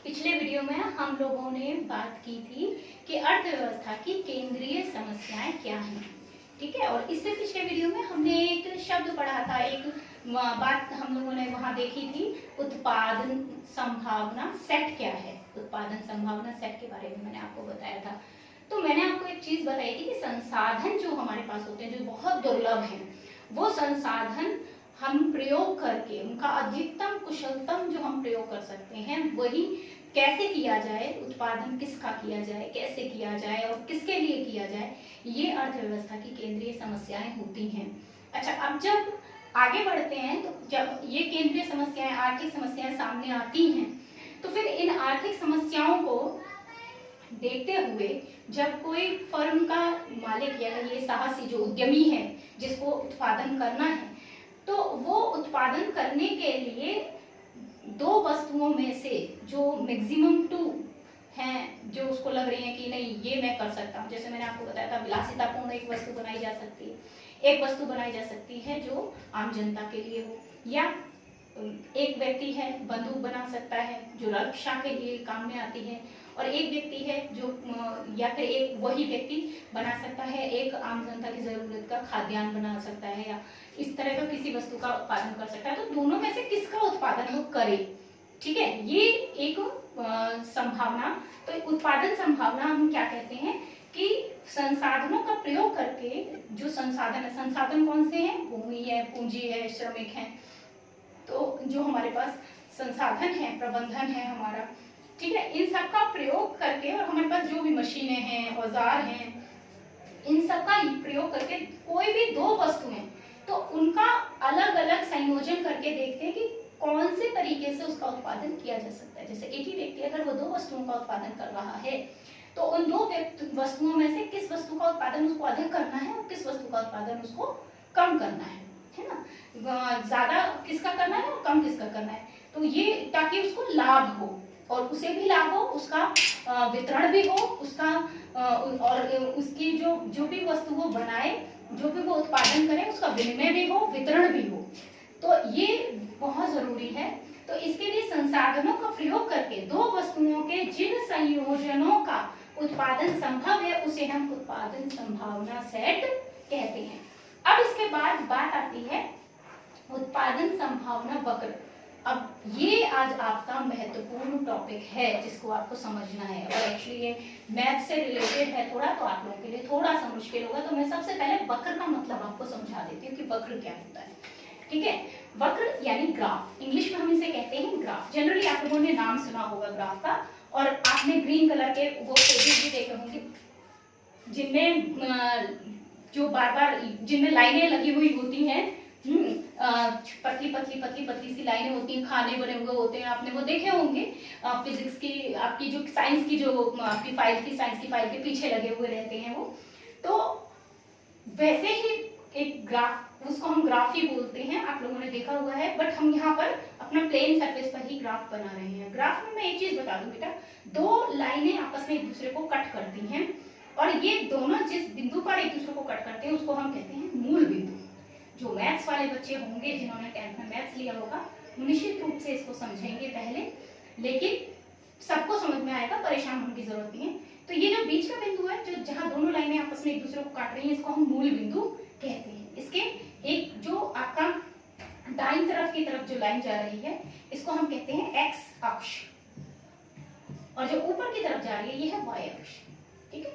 पिछले वीडियो में हम लोगों ने बात की थी कि अर्थव्यवस्था की केंद्रीय समस्याएं क्या हैं, ठीक है। और इससे पिछले वीडियो में हमने एक शब्द पढ़ा था, एक बात हम लोगों ने वहां देखी थी, उत्पादन संभावना सेट क्या है। उत्पादन संभावना सेट के बारे में मैंने आपको बताया था। तो मैंने आपको एक चीज बताई थी कि संसाधन जो हमारे पास होते हैं, जो बहुत दुर्लभ हैं, वो संसाधन हम प्रयोग करके उनका अधिकतम कुशलतम जो हम प्रयोग कर सकते हैं, वही कैसे किया जाए, उत्पादन किसका किया जाए, कैसे किया जाए और किसके लिए किया जाए, ये अर्थव्यवस्था की केंद्रीय समस्याएं होती हैं। अच्छा, अब जब आगे बढ़ते हैं तो जब ये केंद्रीय समस्याएं, आर्थिक समस्याएं सामने आती हैं, तो फिर इन आर्थिक समस्याओं को देखते हुए जब कोई फर्म का मालिक या ये साहसी जो उद्यमी है, जिसको उत्पादन करना है, तो वो उत्पादन करने के लिए दो वस्तुओं में से जो मैक्सिमम 2 हैं, जो उसको लग रही है कि नहीं ये मैं कर सकता हूँ, जैसे मैंने आपको बताया था विलासितापूर्ण एक वस्तु बनाई जा सकती है, एक वस्तु बनाई जा सकती है जो आम जनता के लिए हो, या एक व्यक्ति है बंदूक बना सकता है जो रक्षा के लिए काम में आती है, और एक व्यक्ति है जो या फिर एक वही व्यक्ति बना सकता है एक आम जनता की जरूरत का खाद्यान्न बना सकता है, या इस तरह का किसी वस्तु का उत्पादन कर सकता है। तो दोनों में से किसका उत्पादन वो करे, ठीक है, ये एक संभावना। तो उत्पादन संभावना हम क्या कहते हैं कि संसाधनों का प्रयोग करके जो संसाधन है, संसाधन कौन से हैं, भूमि है, पूंजी है, श्रमिक है, तो जो हमारे पास संसाधन है, प्रबंधन है हमारा, ठीक है, इन सब का प्रयोग करके, और हमारे पास जो भी मशीनें हैं, औजार हैं, इन सब का प्रयोग करके कोई भी दो वस्तुएं, तो उनका अलग अलग संयोजन करके देखते हैं कि कौन से तरीके से उसका उत्पादन किया जा सकता है। जैसे एक ही व्यक्ति अगर वो दो वस्तुओं का उत्पादन कर रहा है, तो उन दो वस्तुओं में से किस वस्तु का उत्पादन उसको अधिक करना है और किस वस्तु का उत्पादन उसको कम करना है ना, ज्यादा किसका करना है और कम किसका करना है, तो ये ताकि उसको लाभ हो और उसे भी लाभ हो, उसका वितरण भी हो, उसका और उसकी जो भी वस्तु वो बनाए, जो भी वो उत्पादन करे, उसका विनिमय भी हो, वितरण भी हो। तो ये बहुत जरूरी है। तो इसके लिए संसाधनों का प्रयोग करके दो वस्तुओं के जिन संयोजनों का उत्पादन संभव है, उसे हम उत्पादन संभावना सेट कहते हैं। अब इसके बाद बात आती है उत्पादन संभावना वक्र। अब ये आज आपका महत्वपूर्ण टॉपिक है जिसको आपको समझना है, और एक्चुअली ये मैथ से रिलेटेड है थोड़ा, तो आप लोगों के लिए थोड़ा सा मुश्किल होगा। तो मैं सबसे पहले वक्र का मतलब आपको समझा देती हूँ कि वक्र क्या होता है, ठीक है। वक्र यानी ग्राफ, इंग्लिश में हम इसे कहते हैं ग्राफ। जनरली आप लोगों ने नाम सुना होगा ग्राफ का, और आपने ग्रीन कलर के वो पेजेस भी देखे होंगे जिनमें जो बार बार जिनमें लाइनें लगी हुई होती हैं, पतली पतली पतली पतली सी लाइनें होती हैं, खाने बने हुए होते हैं, आपने वो देखे होंगे। फिजिक्स की आपकी जो साइंस की जो आपकी फाइल की, साइंस की फाइल के पीछे लगे हुए रहते हैं वो। तो वैसे ही एक ग्राफ, उसको हम ग्राफ ही बोलते हैं, आप लोगों ने देखा हुआ है, बट हम यहाँ पर अपना प्लेन सरफेस पर ही ग्राफ बना रहे हैं। ग्राफ में मैं एक चीज बता दूं बेटा, दो लाइनें आपस में एक दूसरे को कट करती हैं, और ये दोनों जिस बिंदु पर एक दूसरे को कट करते हैं उसको हम कहते हैं मूल बिंदु। जो मैथ्स वाले बच्चे होंगे, जिन्होंने 10th में मैथ्स लिया होगा, निश्चित रूप से इसको समझेंगे पहले, लेकिन सबको समझ में आएगा, परेशान होने की जरूरत नहीं है। तो ये जो बीच का बिंदु है, जो जहां दोनों लाइनें आपस में एक दूसरे को काट रही हैं, इसको हम मूल बिंदु कहते हैं। इसके एक जो आपका दाईं तरफ की तरफ जो लाइन जा रही है, इसको हम कहते हैं एक्स अक्ष, और जो ऊपर की तरफ जा रही है ये है वाई अक्ष, ठीक है।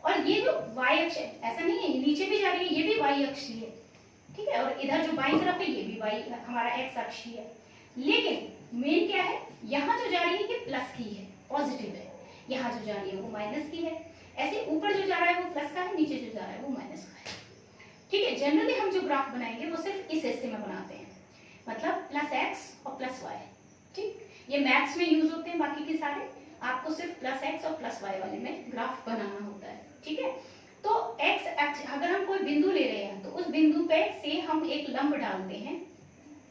और ये जो वाई अक्ष है, ऐसा नहीं है नीचे भी जा रही है, ये भी वाई अक्ष ही है, ठीक है। और इधर जो बाईं तरफ है ये भी वाई हमारा एक्स अक्ष ही है। लेकिन मेन क्या है, यहाँ जो जा रही है ये प्लस की है, पॉजिटिव है, यहाँ जो जा रही है वो माइनस की है। ऐसे ऊपर जो जा रहा है वो प्लस का है, नीचे जो जा रहा है वो माइनस का है, ठीक है। जनरली हम जो ग्राफ बनाएंगे वो सिर्फ इस हिस्से में बनाते हैं, मतलब प्लस एक्स और प्लस वाई, ठीक। ये मैथ्स में यूज होते हैं, बाकी के सारे आपको सिर्फ प्लस एक्स और प्लस वाई वाले में ग्राफ बनाना होता है, ठीक है। तो एक्स अक्ष, अगर हम कोई बिंदु ले रहे हैं तो उस बिंदु पे से हम एक लंब डालते हैं,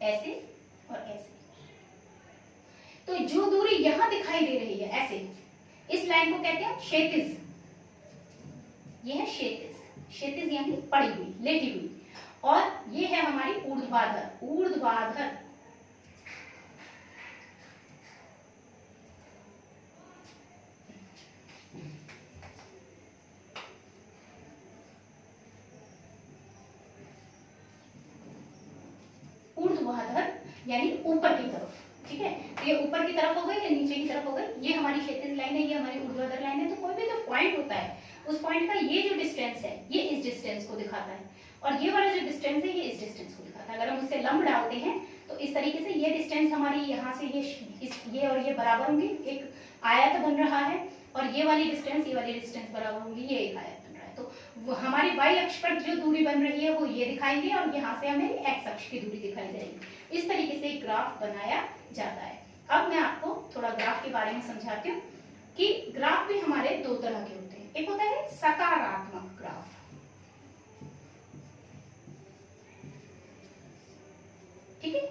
ऐसे और ऐसे। तो जो दूरी यहां दिखाई दे रही है ऐसे, इस लाइन को कहते हैं क्षैतिज, ये है क्षैतिज, क्षैतिज यानी पड़ी हुई, लेटी हुई, और ये है हमारी ऊर्ध्वाधर, ऊर्ध्वाधर ऊर्ध्वाधर यानी ऊपर की तरफ, ठीक है। तो ये ऊपर की तरफ हो गई या नीचे की तरफ हो गई, ये हमारी क्षैतिज लाइन है, ये हमारी ऊर्ध्वाधर लाइन है। तो कोई भी जो पॉइंट होता है उस पॉइंट का ये जो डिस्टेंस है ये इस डिस्टेंस को दिखाता है, और ये वाला जो डिस्टेंस है ये इस डिस्टेंस को दिखाता है। अगर हम उससे लंब डालते हैं तो इस तरीके से ये डिस्टेंस हमारी यहाँ से ये और ये बराबर होंगी, एक आयत बन रहा है, और ये वाली डिस्टेंस बराबर होंगी, ये एक आयत बन रहा है। तो हमारी वाई अक्ष पर जो दूरी बन रही है वो ये दिखाएंगे, और यहाँ से हमें एक्स अक्ष की दूरी दिखाई देगी। इस तरीके से ग्राफ बनाया जाता है। अब मैं आपको थोड़ा ग्राफ के बारे में समझाती हूँ कि ग्राफ भी हमारे दो तरह के होते हैं। एक होता है सकारात्मक ग्राफ, ठीक है,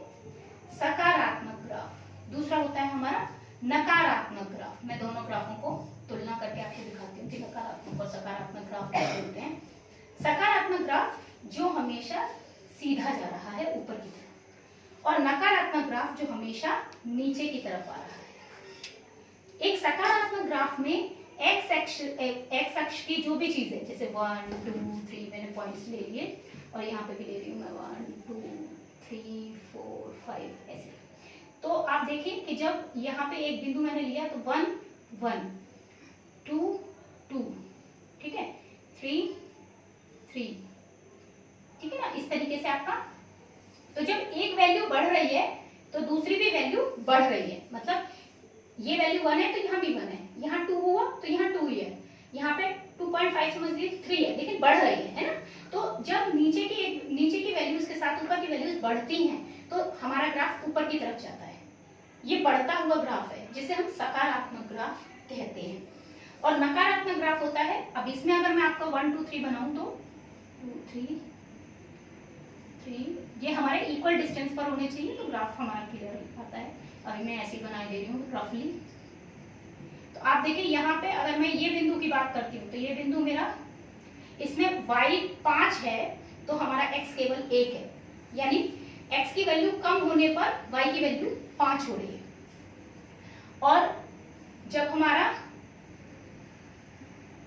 सकारात्मक ग्राफ। दूसरा होता है हमारा नकारात्मक ग्राफ। मैं दोनों ग्राफों को तुलना करके आपको दिखाती हूँ कि नकारात्मक और सकारात्मक ग्राफ कैसे होते हैं। सकारात्मक ग्राफ जो हमेशा सीधा जा रहा है ऊपर की तरफ, और नकारात्मक ग्राफ जो हमेशा नीचे की तरफ आ रहा है। एक सकारात्मक ग्राफ में एक्स अक्ष की जो भी चीज है, जैसे 1 2 3 मैंने पॉइंट्स ले लिए, और यहाँ पे भी ले रही हूँ मैं 1 2 3 4 5 ऐसे। तो आप देखिए कि जब यहाँ पे एक बिंदु मैंने लिया तो 1 1 2 2, ठीक है, 3 3, ठीक है ना, इस तरीके से आपका। तो जब एक वैल्यू बढ़ रही है तो दूसरी भी वैल्यू बढ़ रही है, मतलब ये वैल्यू 1 है तो यहाँ भी 1 है, यहाँ 2 हुआ तो यहाँ 2 ही है, यहाँ पे 2.5 समझ लीजिए 3 है, लेकिन बढ़ रही है ना। तो जब नीचे की वैल्यूज के साथ ऊपर की वैल्यूज बढ़ती हैं तो हमारा ग्राफ ऊपर की तरफ जाता है। ये बढ़ता हुआ ग्राफ है जिसे हम सकारात्मक ग्राफ कहते हैं। और नकारात्मक ग्राफ होता है, अब इसमें अगर मैं आपको 1 2 3 बनाऊं तो 2 3 3 ये हमारे इक्वल डिस्टेंस पर होने चाहिए, तो ग्राफ हमारा क्लियर आता है। अभी मैं ऐसे बना दे रही हूँ रफली। तो आप देखिए यहाँ पे अगर मैं ये बिंदु की बात करती हूँ तो ये बिंदु मेरा, इसमें y 5 है तो हमारा x केवल 1 है, यानी x की वैल्यू कम होने पर y की वैल्यू 5 हो रही है। और जब हमारा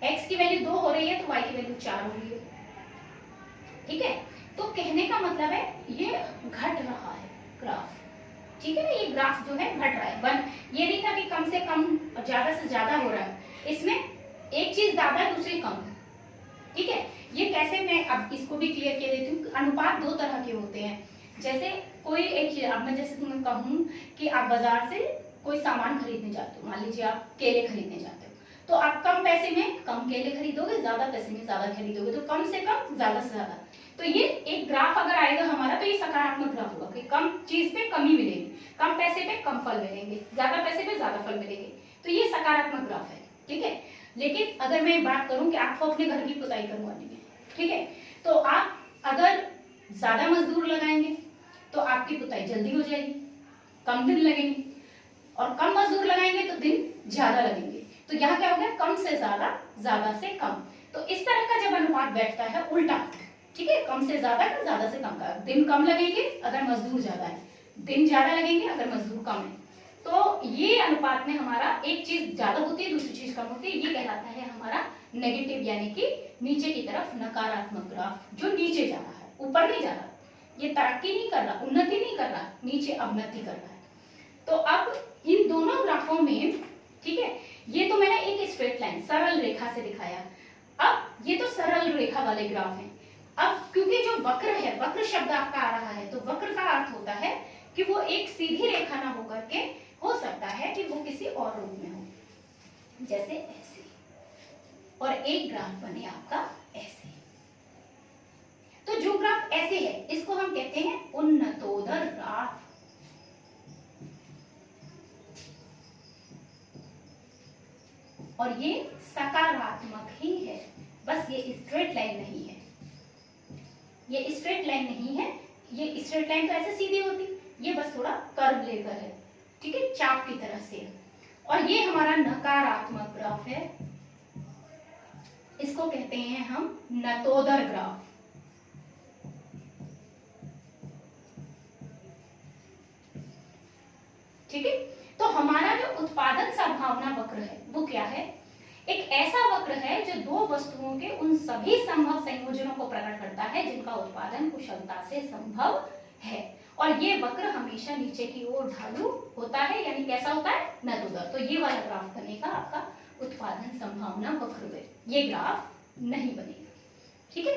x की वैल्यू 2 हो रही है तो y की वैल्यू 4 हो रही है, ठीक है। तो कहने का मतलब है ये घट रहा है ग्राफ, ठीक है ना, ये ग्राफ जो है घट रहा है। ये नहीं था कि कम से कम ज्यादा से ज्यादा हो रहा है, इसमें एक चीज ज्यादा दूसरी कम, ठीक है। ये कैसे, मैं अब इसको भी क्लियर कर देती हूँ। अनुपात दो तरह के होते हैं। जैसे कोई एक चीज, अब मैं जैसे तुम्हें कहूँ कि आप बाजार से कोई सामान खरीदने जाते हो, मान लीजिए आप केले खरीदने जाते हो, तो आप कम पैसे में कम केले खरीदोगे, ज्यादा पैसे में ज्यादा खरीदोगे, तो कम से कम ज्यादा से ज्यादा। तो ये एक ग्राफ अगर आएगा हमारा तो ये सकारात्मक ग्राफ होगा कि कम चीज पे कमी मिलेगी, कम पैसे पे कम फल मिलेंगे, ज्यादा पैसे पे ज्यादा फल मिलेंगे, तो ये सकारात्मक ग्राफ है, ठीक है। लेकिन अगर मैं बात करूं कि आपको अपने घर की पुताई करवानी है, ठीक है, तो आप अगर ज्यादा मजदूर लगाएंगे तो आपकी पुताई जल्दी हो जाएगी, कम दिन लगेंगे, और कम मजदूर लगाएंगे तो दिन ज्यादा लगेंगे। तो यहाँ क्या हो गया, कम से ज्यादा, ज्यादा से कम। तो इस तरह का जब अनुपात बैठता है उल्टा, ठीक है, कम से ज्यादा का, ज्यादा से कम का, दिन कम लगेंगे अगर मजदूर ज्यादा है, दिन ज्यादा लगेंगे अगर मजदूर कम है। तो ये अनुपात में हमारा एक चीज ज्यादा होती है, दूसरी चीज कम होती है, ये कहलाता है हमारा नेगेटिव, यानी कि नीचे की तरफ नकारात्मक ग्राफ, जो नीचे जा रहा है, ऊपर नहीं जा रहा, ये तरक्की नहीं कर रहा, उन्नति नहीं कर रहा, नीचे अवनति कर रहा है। तो अब इन दोनों ग्राफों में, ठीक है, ये तो मैंने एक स्ट्रेट लाइन सरल रेखा से दिखाया। अब ये तो सरल रेखा वाले ग्राफ हैं। अब क्योंकि जो वक्र है, वक्र शब्द आपका आ रहा है, तो वक्र का अर्थ होता है कि वो एक सीधी रेखा ना होकर के हो सकता है कि वो किसी और रूप में हो, जैसे ऐसे, और एक ग्राफ बने आपका ऐसे। तो जो ग्राफ ऐसे है इसको हम कहते हैं उन्नतोदर ग्राफ। और ये सकारात्मक ही है, बस ये स्ट्रेट लाइन नहीं है, ये स्ट्रेट लाइन नहीं है, ये स्ट्रेट लाइन तो ऐसे सीधी होती, ये बस थोड़ा कर्व लेकर है, ठीक है, चाप की तरह से। और ये हमारा नकारात्मक ग्राफ है, इसको कहते हैं हम नतोदर ग्राफ। ठीक है, तो हमारा जो उत्पादन संभावना वक्र है वो क्या है, एक ऐसा वक्र है जो दो वस्तुओं के उन सभी संभव संयोजनों को प्रकट करता है जिनका उत्पादन कुशलता से संभव है। और ये वक्र हमेशा नीचे की ओर ढालू होता है, यानी कैसा होता है, नतोदर। तो ये वाला ग्राफ बनेगा आपका उत्पादन संभावना वक्र में, ये ग्राफ नहीं बनेगा। ठीक है,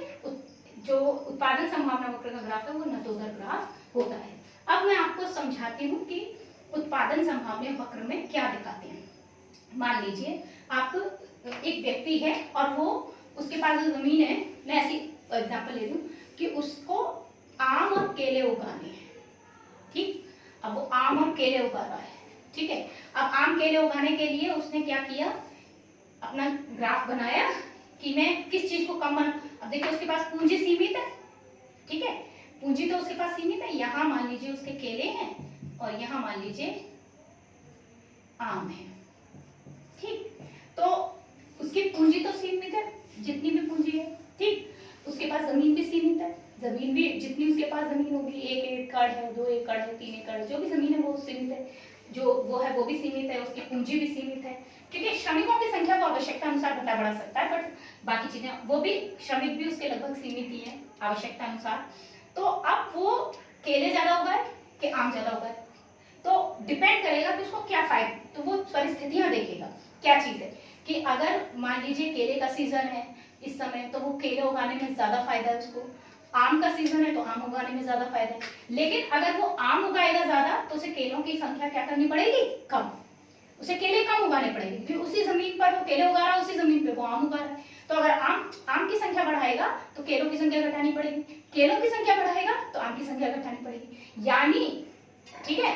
जो उत्पादन संभावना वक्र का ग्राफ है वो नतोदर ग्राफ होता है। अब मैं आपको समझाती हूँ कि उत्पादन संभावना वक्र में क्या दिखाते हैं। मान लीजिए आप एक व्यक्ति है और वो उसके पास जो जमीन है, मैं ऐसी एग्जांपल ले दूं कि उसको आम और केले उगाने हैं। ठीक, अब वो आम और केले उगा रहा है। ठीक है, अब आम केले उगाने के लिए उसने क्या किया, अपना ग्राफ बनाया कि मैं किस चीज को कम बना। अब देखिए उसके पास पूंजी सीमित है। ठीक है, पूंजी तो उसके पास सीमित है। यहाँ मान लीजिए उसके केले हैं और यहाँ मान लीजिए आम है। ठीक, तो उसकी पूंजी तो सीमित है, जितनी भी पूंजी है। ठीक, उसके पास जमीन भी सीमित है, जमीन भी जितनी उसके पास जमीन होगी, 1 एकड़ है, 2 एकड़ है, 3 एकड़ है, जो भी जमीन है वो सीमित है, जो वो है वो भी सीमित है, उसकी पूंजी भी सीमित है। क्योंकि श्रमिकों की संख्या को आवश्यकता अनुसार घटा बढ़ा सकता है, बट बाकी चीजें वो भी, श्रमिक भी उसके लगभग सीमित ही है आवश्यकता अनुसार। तो अब वो केले ज्यादा उगाए कि आम ज्यादा उगाए, तो डिपेंड करेगा कि उसको क्या फायदा, तो वो परिस्थितियां देखेगा क्या चीज है कि अगर मान लीजिए केले का सीजन है इस समय, तो वो केले उगाने में ज्यादा फायदा है उसको। आम का सीजन है तो आम उगाने में ज्यादा फायदा है। लेकिन अगर वो आम उगाएगा ज्यादा तो उसे केलों की संख्या क्या करनी पड़ेगी, कम, उसे केले कम उगाने पड़ेंगे। फिर उसी जमीन पर वो केले उगा रहा है, उसी जमीन पे वो आम उगा रहा है। तो अगर आम की संख्या बढ़ाएगा तो केलों की संख्या घटानी पड़ेगी, केलों की संख्या बढ़ाएगा तो आम की संख्या घटानी पड़ेगी। यानी ठीक है,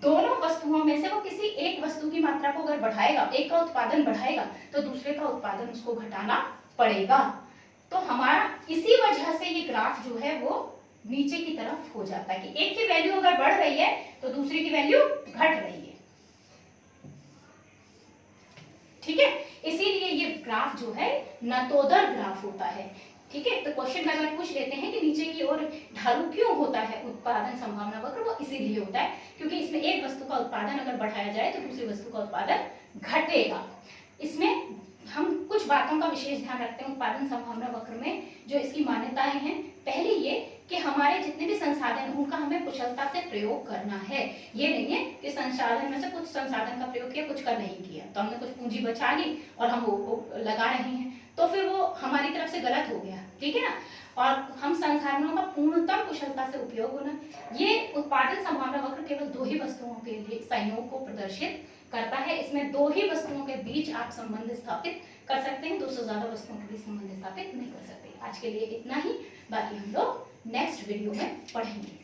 दोनों वस्तुओं में से वो किसी एक वस्तु की मात्रा को अगर बढ़ाएगा, एक का उत्पादन बढ़ाएगा तो दूसरे का उत्पादन उसको घटाना पड़ेगा। तो हमारा इसी वजह से ये ग्राफ जो है वो नीचे की तरफ हो जाता है कि एक की वैल्यू अगर बढ़ रही है तो दूसरे की वैल्यू घट रही है। ठीक है, इसीलिए ये ग्राफ जो है नतोदर ग्राफ होता है। ठीक है, तो क्वेश्चन अगर पूछ लेते हैं कि नीचे की ओर ढालू क्यों होता है उत्पादन संभावना वक्र, वो इसीलिए होता है क्योंकि इसमें एक वस्तु का उत्पादन अगर बढ़ाया जाए तो दूसरी वस्तु का उत्पादन घटेगा। इसमें हम कुछ बातों का विशेष ध्यान रखते हैं उत्पादन संभावना वक्र में, जो इसकी मान्यताएं हैं। पहली ये कि हमारे जितने भी संसाधन हैं उनका हमें कुशलता से प्रयोग करना है। ये नहीं है कि संसाधन में से कुछ संसाधन का प्रयोग किया, कुछ का नहीं किया, तो हमने कुछ पूंजी बचा ली और हम वो लगा रहे हैं, तो फिर वो हमारी तरफ से गलत हो गया। ठीक है ना, और हम संसाधनों का पूर्णतम कुशलता से उपयोग होना। ये उत्पादन संभावना वक्र केवल 2 ही वस्तुओं के लिए संयोग को प्रदर्शित करता है। इसमें 2 ही वस्तुओं के बीच आप संबंध स्थापित कर सकते हैं, 2 से ज्यादा वस्तुओं के बीच संबंध स्थापित नहीं कर सकते। आज के लिए इतना ही, बाकी हम लोग नेक्स्ट वीडियो में पढ़ेंगे।